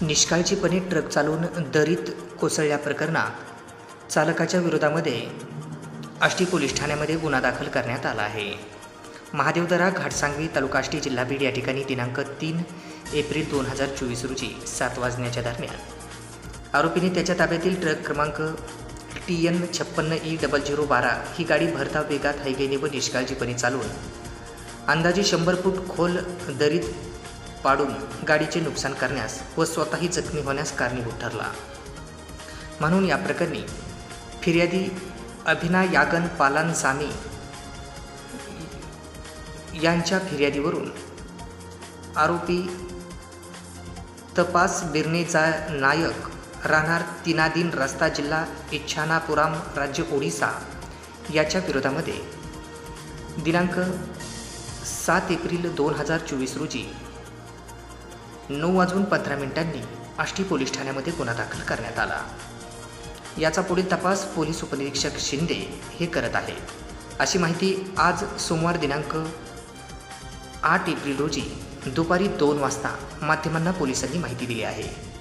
निष्काळजीपणे ट्रक चालवून दरीत कोसळल्या प्रकरणात चालकाच्या विरोधामध्ये आष्टी पोलीस ठाण्यामध्ये गुन्हा दाखल करण्यात आला आहे. महादेवदरा घाटसांगवी तालुका आष्टी जिल्हा बीड या ठिकाणी दिनांक 3 एप्रिल 2024 रोजी 7 वाजण्याच्या दरम्यान आरोपीने त्याच्या ताब्यातील ट्रक क्रमांक TN 56E0012 ही गाडी भरधाव वेगात हायवेने व निष्काळजीपणे चालवून अंदाजे 100 फूट खोल दरीत पाडून गाडीचे नुकसान करण्यास व स्वतःही जखमी होण्यास कारणीभूत ठरला. म्हणून या प्रकरणी फिर्यादी अभिना यागन पालानसामी यांच्या फिर्यादीवरून आरोपी तपास बिर्नेचा नायक राहणार तिनादीन रस्ता जिल्हा इच्छानापुराम राज्य ओडिसा याच्या विरोधामध्ये दिनांक 7 एप्रिल 2024 रोजी 9:15 आष्टी पोलीस ठाण्यामध्ये गुन्हा दाखल करण्यात आला. याचा पुढील तपास पोलीस उपनिरीक्षक शिंदे हे करत आहेत. अशी माहिती आज सोमवार दिनांक 8 एप्रिल रोजी दुपारी 2 वाजता माध्यमांना पोलिसांनी माहिती दिली आहे.